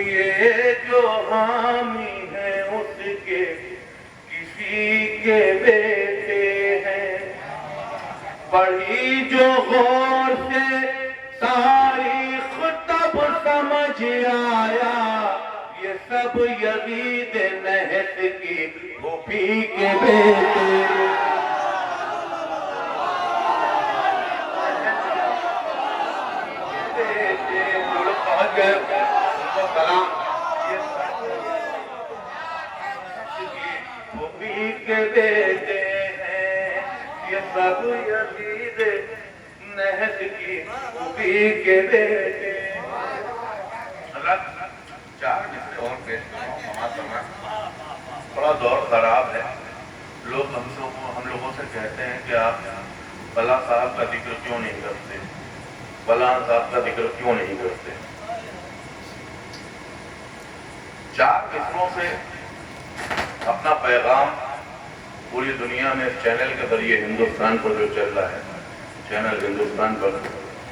یہ جو حامی ہیں اس کے کسی کے بیٹے ہیں، پڑھی جو غور سے تاریخ تب سمجھ آیا یہ سب یزید نحس کی پھوپھی کے بیٹے کے بیٹے ہیں، یہ سب یزید نحس کی پھوپھی کے بیٹے ہیں۔ حضرت چار مصرے اور پیش کروں سماعت فرمائیں۔ تھوڑا دور خراب ہے، لوگ ہم لوگوں سے کہتے ہیں کہ آپ فلاں صاحب کا ذکر کیوں نہیں کرتے، فلاں صاحب کا ذکر کیوں نہیں کرتے۔ چار مصروں سے اپنا پیغام پوری دنیا میں اس چینل کے ذریعے ہندوستان پر جو چل رہا ہے، چینل ہندوستان پر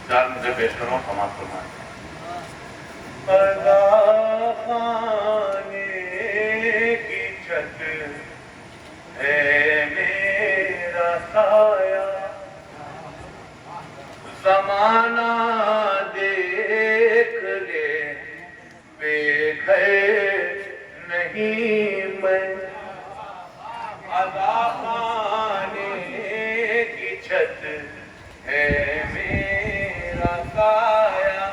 چار مجھے پیش کروں سماعت فرمائیں۔ قضا خانے کی چھت ہے میرا سایہ، زمانہ دیکھ لے بے گھر نہیں میں، قضا خانے کی چھت ہے میرا سایہ،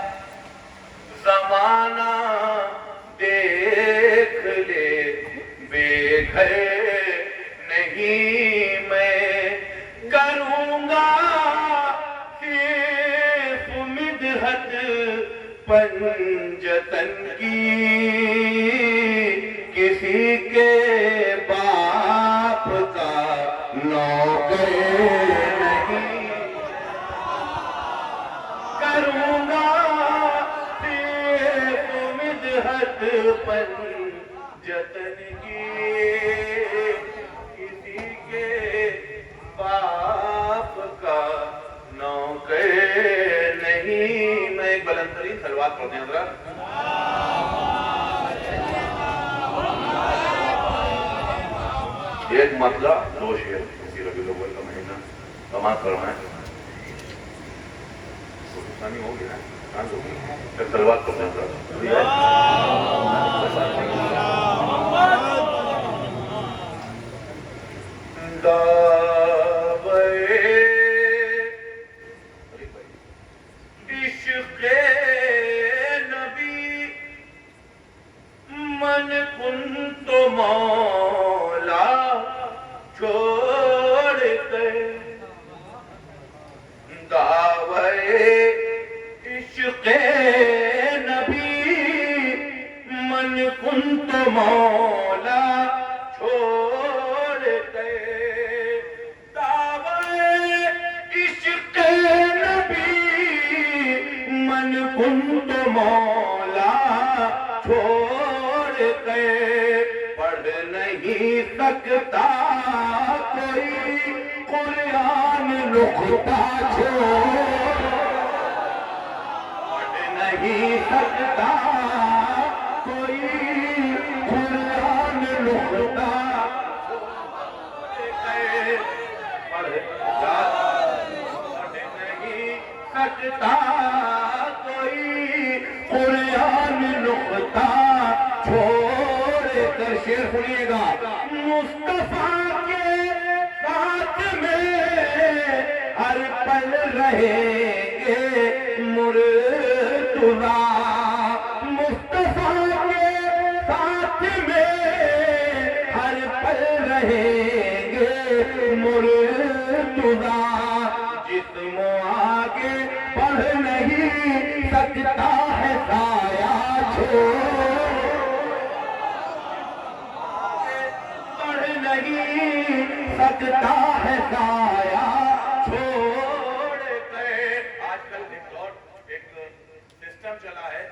زمانہ دیکھ لے بے گھر نہیں میں، کروں گا صرف مدحت پنجتن کی، کسی کے باپ کا نوکر نہیں، کروں گا صرف مدحت پنجتن کی، کسی کے باپ کا نوکر نہیں میں۔ ایک بلند ترین صلوات پڑھتے ہیں حضرات۔ ایک مسئلہ دو شعر، اسی ربیع الاول کا مہینہ سماعت فرمائیں۔ ثانی ہو گیا چاند ہو گیا، پھر صلوات پڑھتے ہیں عشق نبی من کنت مولا چھوڑ کر، دعوے عشق نبی من کنت مولا چھوڑ کر، دعوے عشق نبی من کنت مولا چھوڑ کر، پڑھ نہیں سکتا کوئی قرآن نقطہ چھوڑ، پڑھ نہیں سکتا کوئی قرآن نقطہ چھوڑ کر، پڑھ نہیں سکتا کوئی قرآن نقطہ چھوڑ کر۔ شعر سنیے گا۔ مصطفیٰ کے ساتھ میں ہر پل رہیں گے مرتضیٰ، مصطفیٰ کے ساتھ میں ہر پل رہیں گے مرتضیٰ، جسم آگے بڑھ نہیں سکتا ہے سایہ چھوڑ، بڑھ نہیں سکتا ہے سایہ چھوڑ کر۔ آج کل ایک سسٹم چلا ہے،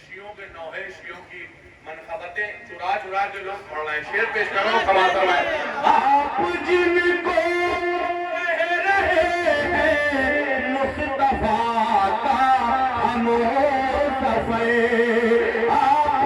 شیعوں کے نوحے، شیعوں کی منقبتیں چرا چرا کے لوگ پڑھ رہے ہیں۔ شعر پیش کر رہا ہوں سماعت فرمائیں۔ آپ جن کو کہہ رہے ہیں مصطفیٰ کا ہم سفر، آپ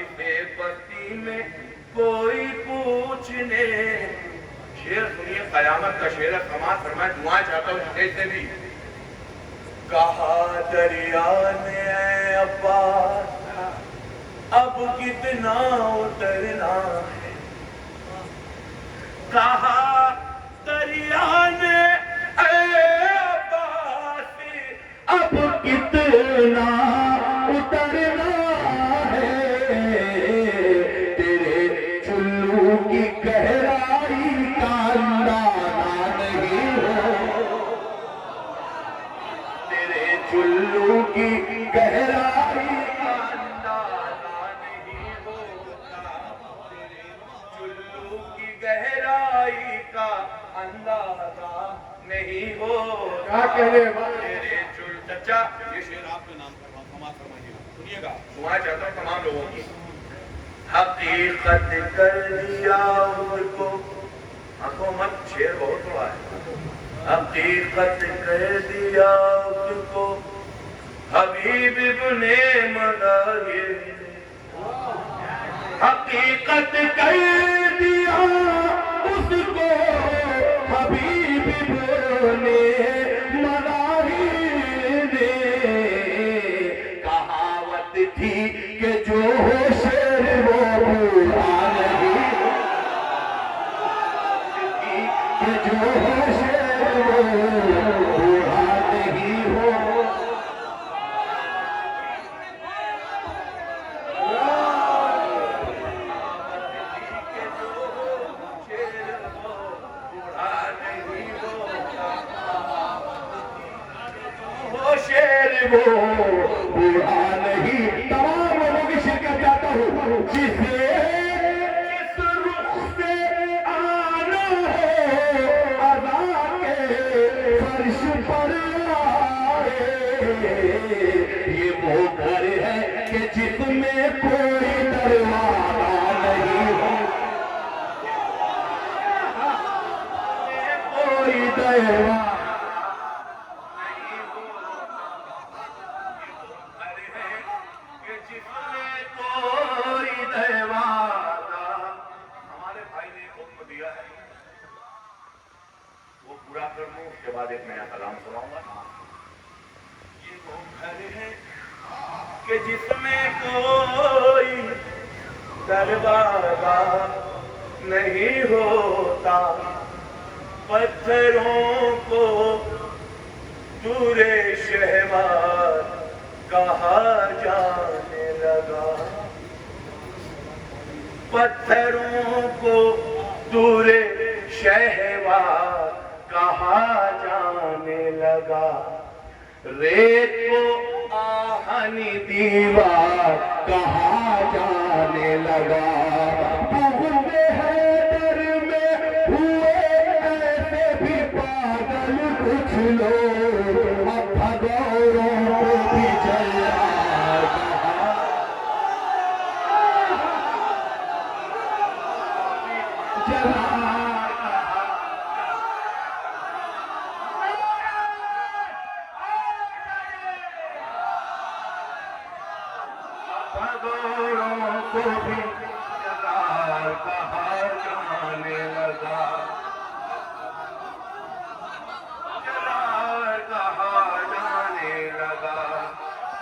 اسے بستی میں کوئی پوچھنے. شعر سنیے، قیامت کا شعر ہے. سماعت فرمائے، دعائیں چاہتا ہوں اسٹیج سے بھی. کہا دریا نے اے عباس اب کتنا اترنا ہے. کہا دریا نے اے عباس اب کتنا اترنا ہے. تیرے چلو کی گہرائی کا اندازہ نہیں ہو. تیرے چلو کی گہرائی کا اندازہ نہیں ہوتا. تیرے چلو کی گہرائی کا اندازہ نہیں ہوتا. کیا کہنے تیرے چل چچا، یہ شعر آپ کے نام کر رہا ہوں، سماعت فرمائیے گا. سنیے گا، دعائیں چاہتا ہوں تمام لوگوں کی. حقیقت کر دیا ان کو. آنکھوں مت، شعر بہت بڑا ہے. حقیقت کر دیا اس کو حبیب ابن مظاہر. حقیقت کر دیا اس کو حبیب ابن مظاہر نے. کہاوت تھی کہ جو ہو شعر وہ بوڑھا نہیں ہو. کہ جو ہو شعر وہ بوڑھا نہیں ہو. وہ بوڑھا نہیں. تمام لوگوں کی شرکت چاہتا ہوں. جسے جس رخ سے آنا ہو ادا کے فرش پر آئے. یہ وہ گھر ہے کہ جس میں کوئی دروازہ نہیں ہو. کوئی دروازہ کے بعد ایک نیا کلام سناؤں گا. یہ وہ گھر ہے کہ جس میں کوئی دروازہ نہیں ہوتا. پتھروں کو دور شہوار کہا جانے لگا. پتھروں کو دور شہوار کہا جانے لگا. ریت کو آہنی دیوار کہا جانے لگا. بغض حیدر میں ہوئے ایسے بھی پاگل کچھ لوگ. اب بھگوروں کو بھی جلال کہا. جلال کو بھی جلال کہا جانے لگا. جلال کہا جانے لگا.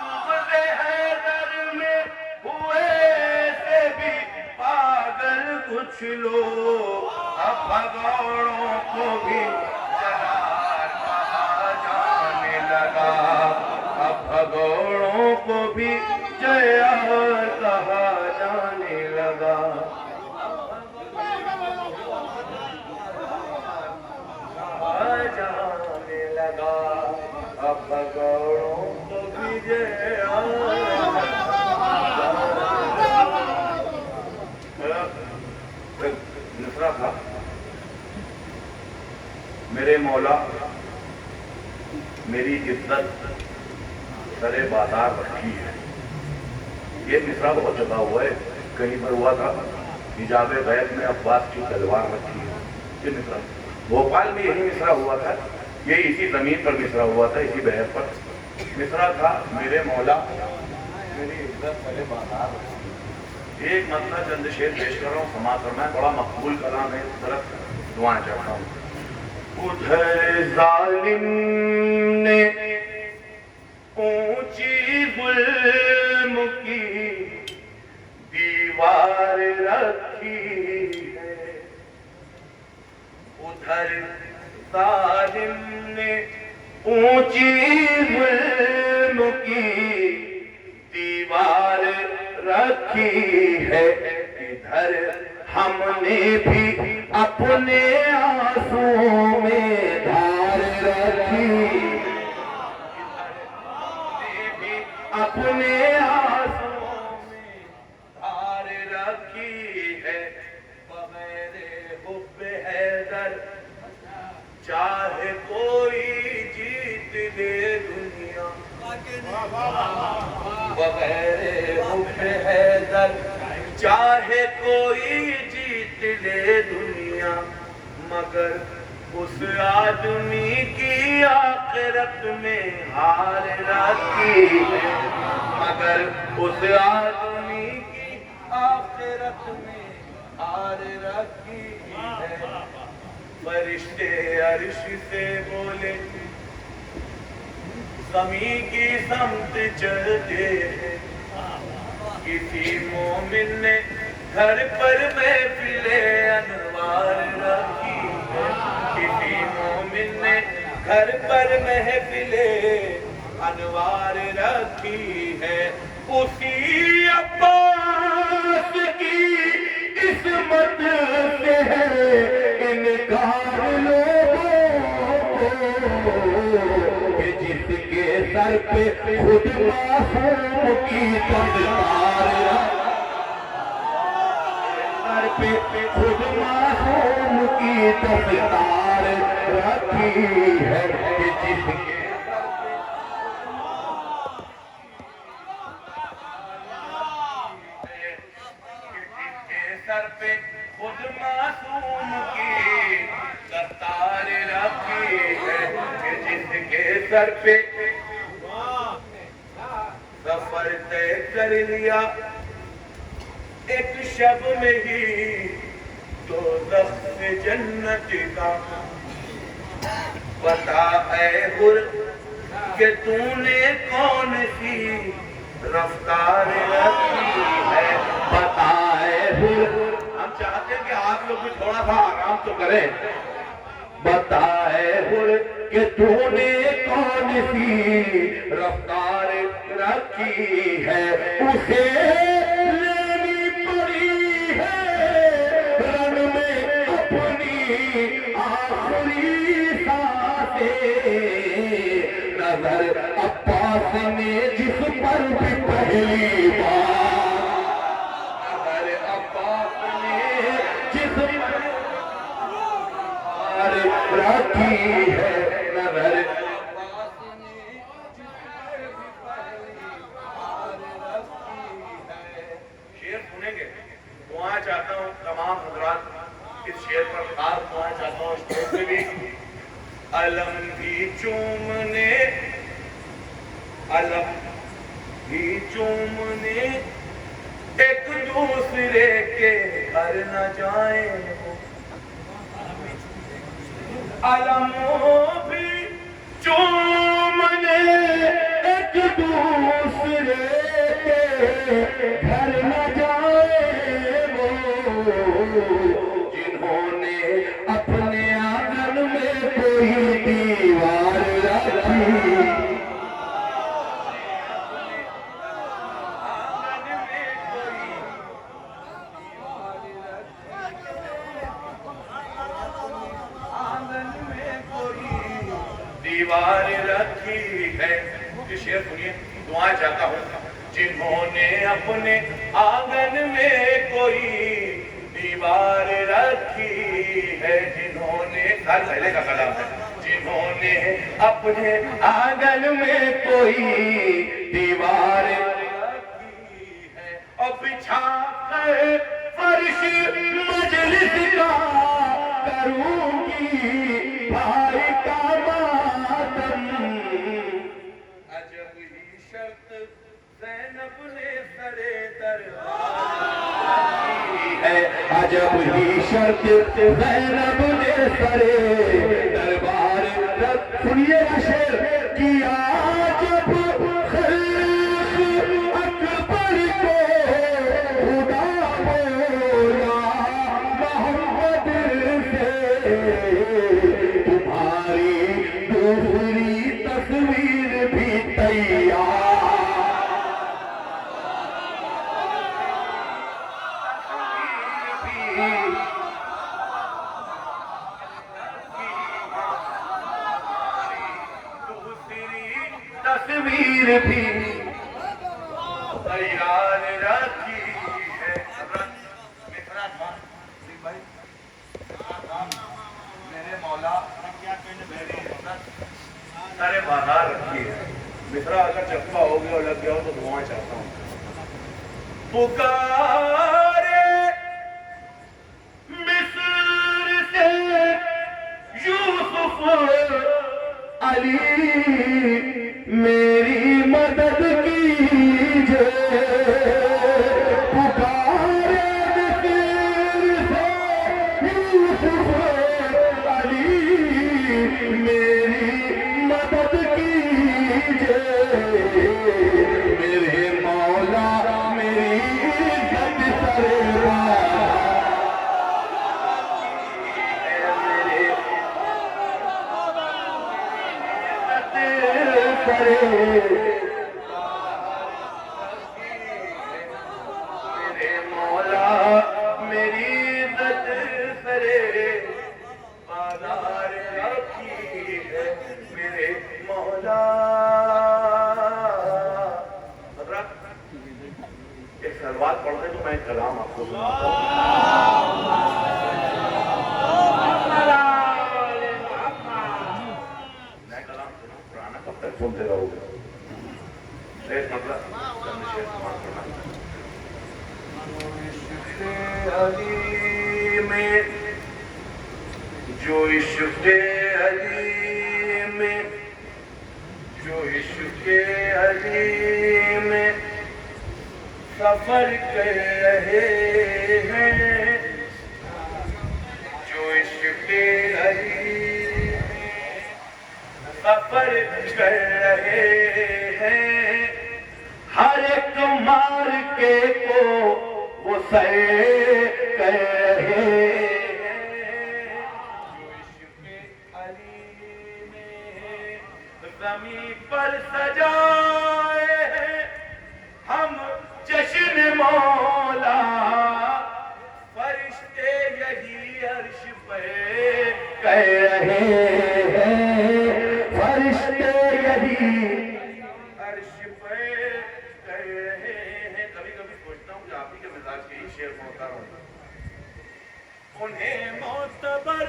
بغض حیدر میں ہوئے سے بھی پاگل کچھ لوگ. اب بھگوروں کو بھی جلال کہا جانے لگا. اب بھگوروں کو بھی جلال کہا جانے لگا. جانے لگا. اب بھگوروں کو بھی جلال. نصرہ تھا، میرے مولا میری عزت سرے بازار رکھی ہے. یہ مصرع بہت جگہ ہوا ہے. کہیں پر ہوا تھا حجاب غیب میں عباس کی تلوار رکھی ہے. یہ مصرع بھوپال میں یہی مصرع ہوا تھا. یہ اسی زمین پر مصرع ہوا تھا، اسی بحر پر مصرع تھا. میرے مولا میری عزت سرے بازار رکھی ہے. ایک مسئلہ چند شعر پیش کر رہا ہوں، سماعت فرمائیں، بڑا مقبول کلام ہے، اس طرف دعائیں چاہتا ہوں۔ ادھر ظالم نے اونچی ظلم کی دیوار رکھی ہے، ادھر ظالم نے اونچی ظلم کی دیوار رکھی ہے، ادھر ہم نے بھی اپنے آنسوں میں دھار رکھی، اپنے آنسوں میں دھار رکھی ہے، بغیر حب حیدر چاہے کوئی جیت لے دنیا، بغیر حب حیدر چاہے کوئی جیت لے دنیا، مگر اس آدمی کی آخرت میں ہار رکھی ہے، مگر اس آدمی کی آخرت میں ہار رکھی ہے۔ فرشتے عرش سے بولے زمین کی سمت چلتے ہیں، کسی مومن نے گھر پر محفل انوار رکھی ہے، کسی مومن نے گھر پر محفل انوار رکھی ہے، اسی عباس کی قسمت سے ہے انکار لوگوں کو، کہ جس کے سر پہ خود معصوم کی تذکار، سر پہ خود معصوم کی تذکار رکھی ہے، کہ جس کے سر پہ خود معصوم کی دستار رکھی ہے، کہ جس کے سر پہ سفر طے کر لیا ایک شب میں ہی دوزخ سے جنت کا، بتا اے حر کہ تو نے کون سی رفتار رکھی ہے، بتا اے حر، ہم چاہتے ہیں کہ آپ لوگ بھی تھوڑا سا آرام تو کریں، بتا اے حر کہ تو نے کون سی رفتار رکھی ہے، اسے لینی پڑی ہے رن میں اپنی آخری سانسیں، نظر عباس نے جس پر بھی پہلی بار، نظر عباس نے جس پر رکھی ہے، نظر عباس نے جس پر بھی پہلی بار رکھی ہے۔ شعر سنیں گے، دعائیں چاہتا ہوں تمام حضرات اس شعر پر خاص دعائیں چاہتا ہوں، اس شعر سے بھی علم بھی چومنے، علم بھی چومنے ایک دوسرے کے گھر نہ جائیں، علم بھی چومنے ایک دوسرے کے گھر نہ جائیں، جنہوں نے اپنے آنگن میں کوئی دیوار رکھی، دیوار رکھی ہے۔ یہ شعر سنیے، دعائیں چاہتا ہوں، جنہوں نے اپنے آنگن میں کوئی دیوار رکھی ہے، جنہوں نے، سال پہلے کا کلام ہے، جنہوں نے اپنے آنگن میں کوئی دیوار رکھی ہے، اور بچھا کر فرش مجلس کا کروں گی بھائی کا ماتم، عجب ہی شرط زینب نے سرے دربار عجب ہی شرط زینب نے سرے دربار رب سنیے گا شعر کیا جب خلق اکبر کو خدا بولا محمد سے تمہاری دوسری تصویر بھی تیار تصویر بھی تیار رکھی ہے میرے مولا سارے بازار رکھی ہے مصرا اگر چپا ہو گیا اور لگ گیا ہو تو دعائیں چاہتا ہوں پکارے مصر سے یوسف علی میری مدد کیجئے پکارے مصر سے یوسف علی میری مدد کیجئے میرے مولا میری عزت سروا میرے مولا میری عزت سرے بازار رکھی ہے میرے مولا ایک سلوات پڑھ دیں تو میں کلام آپ کو سناتا ہوں میں کلام سنوں پرانا کب تک سنتے رہو گے علی میں جو عشق علی میں جو عشق علی میں سفر کر رہے ہیں جو عشق علی میں سفر کر رہے ہیں ہر ایک مار کے کو وہ سر کر رہے ہیں جو عشق علی میں زمین پر سجائے ہیں ہم جشن مولا فرشتے یہی عرش پہ کہہ رہے ہیں فرشتے یہی عرش پہ کہہ رہے ہیں کبھی کبھی سوچتا ہوں کہ آپ ہی کے مزاج کے ہی شعر میں ہوتا رہوں انہیں معتبر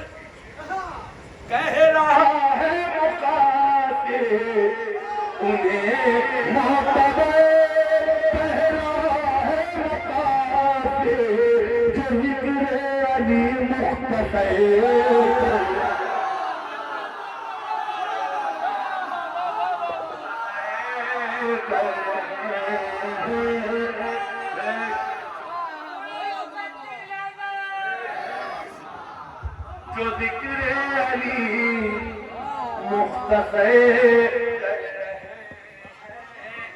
کہہ رہا ہے مقاتل انہیں معتبر کہہ رہا ہے مقاتل جو ذکر علی مختصر جو ذکر علی مختصر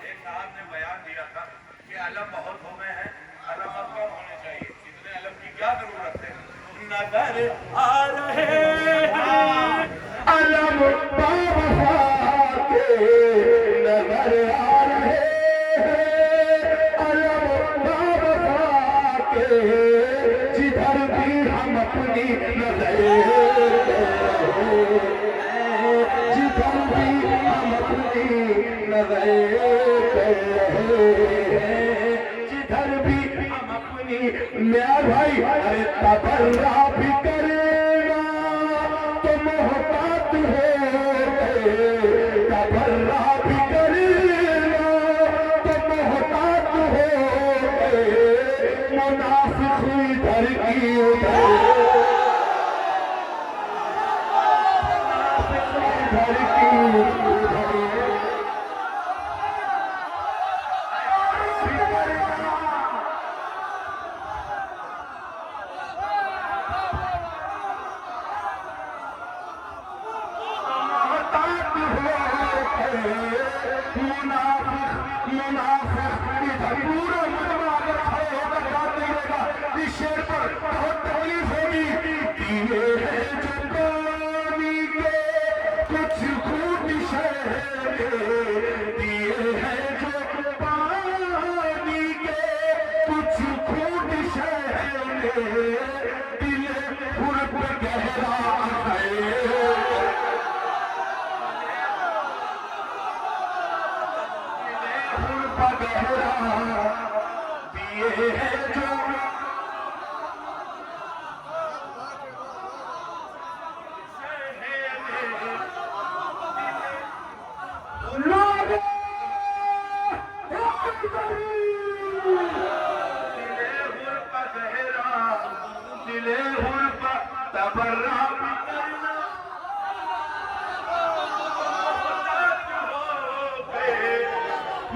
ایک صاحب نے بیان دیا تھا کہ علم بہت ہو گئے ہیں علم اب کم ہونے چاہیے اتنے علم کی کیا ضرورت ہے نظر آ رہے ہیں علم باوفا کے نظر آ رہے ہیں علم باوفا کے جدھر بھی ہم اپنی نظر جدھر بھی ہم اپنی نظر کر رہے ہیں جدھر بھی ہم اپنی میاں بھائی ارے تبرہ بھی کرنا تو محتاط ہو گئے تبرہ بھی کرنا تو محتاط ہو گئے منافق ادھر کی ادھر منافق ادھر پورا مجمع اگر کھڑے ہو کر یاد نہیں رہے گا اس شعر پر بہت تکلیف ہوگی. دیے ہیں جو پانی کے کچھ خون شہر دیے ہیں جو پانی کے کچھ خون شہر دل غرب گہرا ہے.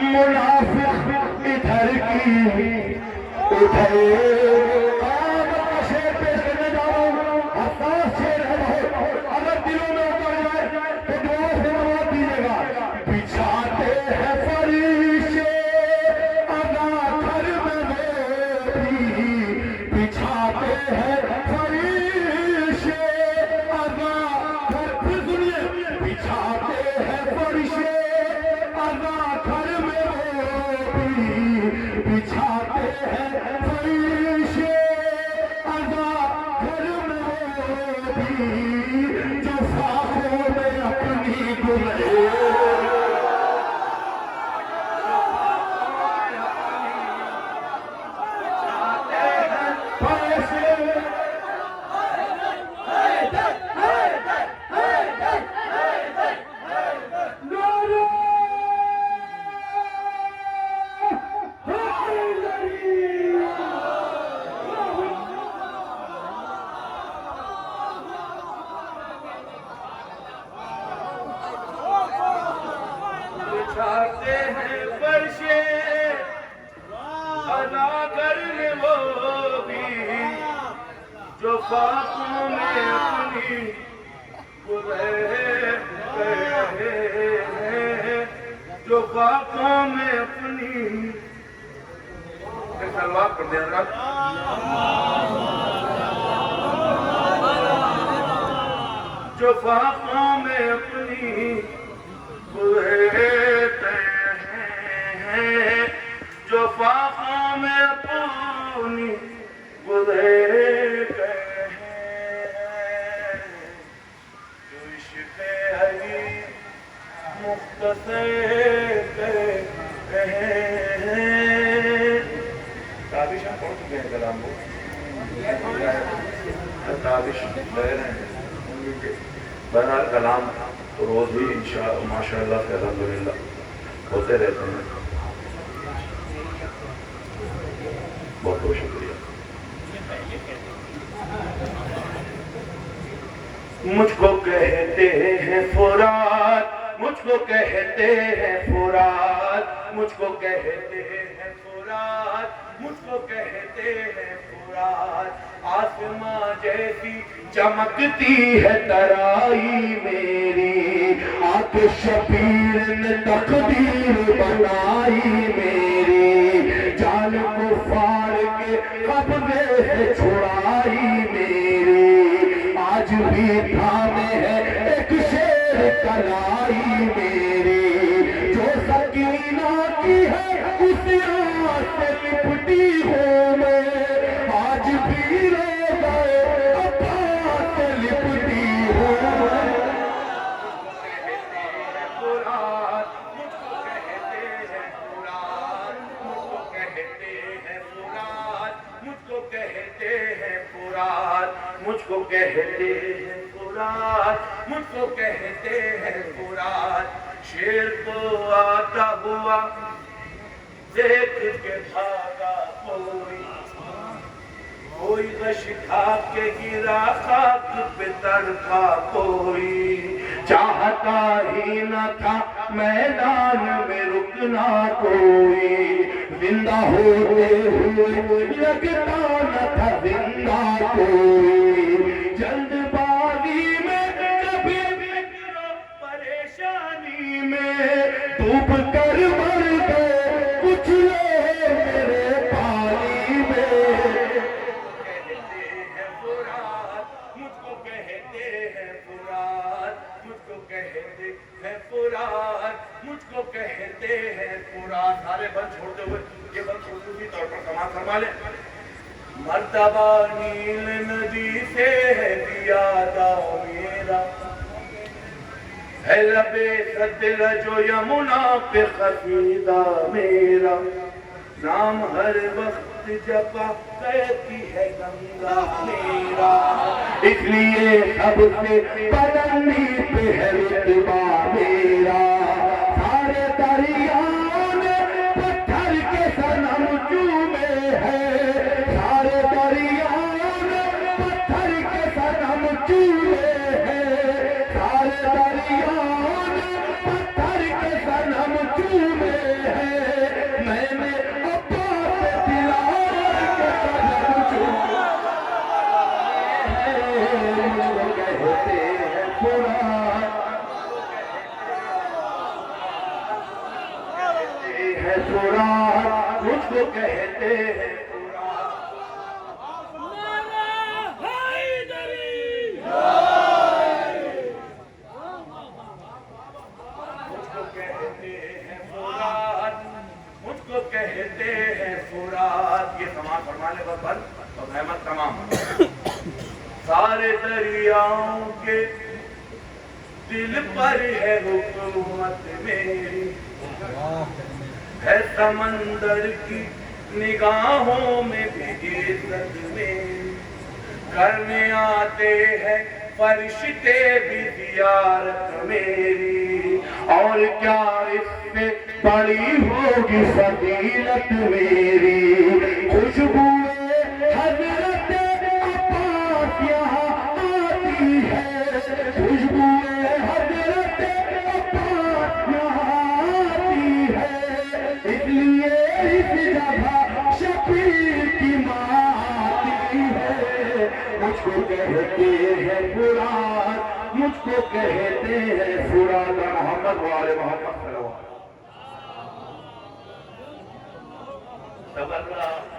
منافق ادھر کی ادھر شیر پیش کرنے جا رہا ہوں. حساس شیر ہے بہت, اگر دلوں میں اتر جائے تو دعا سے نواز دیجیے گا. بچھاتے ہیں فریشے ادا گھر میں میری, بچھاتے ہیں فریشے ادا گھر, پھر سنیے, بچھاتے ہیں فریشے ادا گھر میں بچھاتے ہیں فریشے ادا گھر میں جو فاقوں میں اپنی گزرے. بچھاتے ہیں فرشے ادا گھر میں وہ بھی جو فاقوں میں اپنی گزرے ہیں, جو فاقوں میں اپنی سلوات پڑھ دیں حضرات. جو فاقوں میں اپنی گزرتے ہیں, جو فاقوں میں اپنی گزرتے ہیں, جو عشق علی مختصر کرتے ہیں. تابش ہم پڑھ چکے ہیں کلام کو, تابش کہہ رہے ہیں. بہرحال کلام روز ہی ماشاءاللہ سے الحمدللہ ہوتے رہتے ہیں. بہت بہت شکریہ. مجھ کو کہتے ہیں فرات, مجھ کو کہتے ہیں فرات, مجھ کو کہتے ہیں فرات, مجھ کو کہتے ہیں فرات. آسماں جیسی چمکتی ہے ترائی میری, آنکھ شبیر نے تقدیر بنائی میری, جان کفار کے قبضے سے چھڑائی میری, آج بھی تھامے ہے ایک شیر کلائی میری, جو سکینہ کی ہے اس آس سے لپٹی ہوں میں, آج بھی رہ گئے عباس سے لپٹی ہوں میں. مجھ کو کہتے ہیں فرات, مجھ کو کہتے ہیں فرات. شیر کو آتا ہوا دیکھ کے بھاگا کوئی, کوئی غش کھا کے گرا خاک پہ تڑپا کوئی, چاہتا ہی نہ تھا میدان میں رکنا کوئی, زندہ ہوتے ہوئے لگتا نہ تھا زندہ کوئی, جلد بازی میں کبھی فکر و پریشانی میں ڈوب کر مر گئے کچھ لوگ میرے پانی میں کہتے ہیں فرات مجھ کو کہتے ہیں فرات مجھ کو کہتے ہیں فرات مجھ کو کہتے ہیں فرات سارے بند چھوڑتے ہوئے یہ بند خصوصی طور پر سماعت فرما لیں مرتبہ نیل ندی سے ہے زیادہ میرا ہے لبے صدر جو یمنا پہ خفیدہ میرا نام ہر وقت جپا کہتی ہے گنگا میرا اس لیے سب سے بدنی پہ ہے رتبہ میرا سارے دریاؤں میں پتھر کے صنم چومے ہیں سارے دریاؤں میں پتھر کے صنم چومے ہیں سارے دریاؤں میں پتھر کے صنم چومے ہیں میں نے عباس دلال کے صنم چومے مجھ کو کہتے ہیں فرات مجھ کو کہتے ہیں مجھ کو کہتے ہیں فرات یہ سماعت فرما لے بس بند اور رحمت تمام سارے دریاؤں کے دل پر ہے حکومت میری ہے سمندر کی نگاہوں میں بھی عزت میری کرنے آتے ہیں فرشتے بھی زیارت میری اور کیا اس سے بڑی ہوگی فضیلت میری خوشبوئے حضرت عباس یہاں آتی ہے خوشبوئے حضرت عباس یہاں آتی ہے اس لیے اس جگہ شفیع کی ماں آتی ہے مجھ کو کہتے ہیں فرات مجھ کو کہتے ہیں فرات محمد والے محمد صلی اللہ علیہ وسلم